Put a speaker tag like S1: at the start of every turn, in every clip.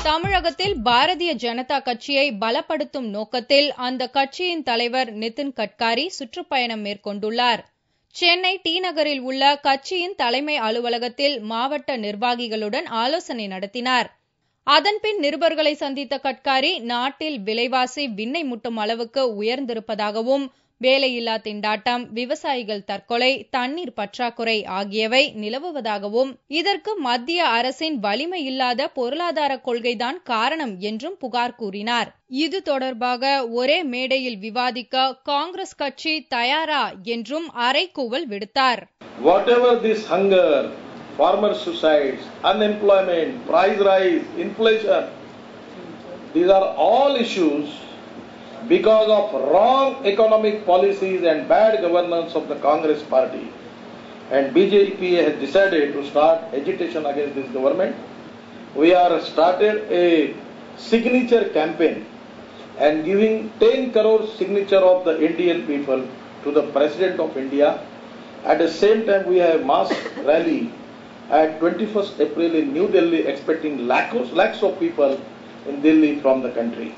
S1: தமிழகத்தில் பாரதிய ஜனதா கட்சியை பலப்படுத்தும் நோக்கத்தில் அந்த கட்சியின் தலைவர் நிதின் கட்காரி சுற்றுப்பயணம் மேற்கொண்டுள்ளார். சென்னை டி நகரில் உள்ள கட்சியின் தலைமை அலுவலகத்தில் மாவட்ட நிர்வாகிகளுடன் ஆலோசனை நடத்தினார். அதன்பின் நிருபர்களை சந்தித்த கட்காரி, நாட்டில் விலைவாசி விண்ணை முட்டும் அளவுக்கு உயர்ந்திருப்பதாகவும், வேலையில்லா திண்டாட்டம், விவசாயிகள் தற்கொலை, தண்ணீர் பற்றாக்குறை ஆகியவை நிலவுவதாகவும், இதற்கு மத்திய அரசின் வலிமையில்லாத பொருளாதார கொள்கைதான் காரணம் என்றும் புகார் கூறினார். இது தொடர்பாக ஒரே மேடையில் விவாதிக்க காங்கிரஸ் கட்சி தயாரா என்றும் அறைகூவல் விடுத்தார்.
S2: Whatever this hunger, farmer suicides, unemployment, price rise, inflation, these are all issues because of wrong economic policies and bad governance of the Congress party. And BJP has decided to start agitation against this government. We are started a signature campaign and giving 10 crore signature of the Indian people to the President of India. At the same time, we have mass rally at 21st April in New Delhi, expecting lakhs of people in Delhi from the country.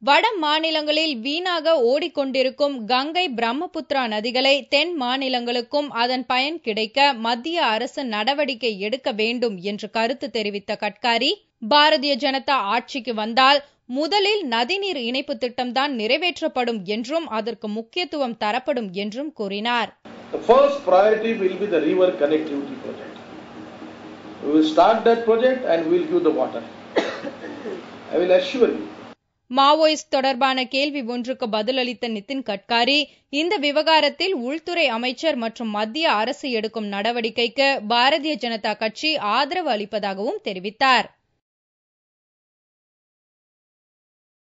S1: வட மாநிலங்களில் வீணாக ஓடிக்கொண்டிருக்கும் கங்கை, பிரம்மபுத்திரா நதிகளை தென் மாநிலங்களுக்கும் அதன் பயன் கிடைக்க மத்திய அரசு நடவடிக்கை எடுக்க வேண்டும் என்று கருத்து தெரிவித்த கட்காரி, பாரதிய ஜனதா ஆட்சிக்கு வந்தால் முதலில் நதிநீர் இணைப்பு திட்டம்தான் நிறைவேற்றப்படும் என்றும் அதற்கு முக்கியத்துவம் தரப்படும் என்றும் கூறினார்.
S2: The first priority will be the river connectivity project. We will start that project and we will give the water. I will assure you.
S1: Maoist தொடர்பான கேள்வி ஒன்றுக்கு பதிலளித்த நிதின் கட்காரி, இந்த விவகாரத்தில் உள்துறை அமைச்சர் மற்றும் மத்திய அரசு எடுக்கும் நடவடிக்கைக்கு பாரதிய ஜனதா கட்சி ஆதரவு அளிப்பதாகவும் தெரிவித்தார்.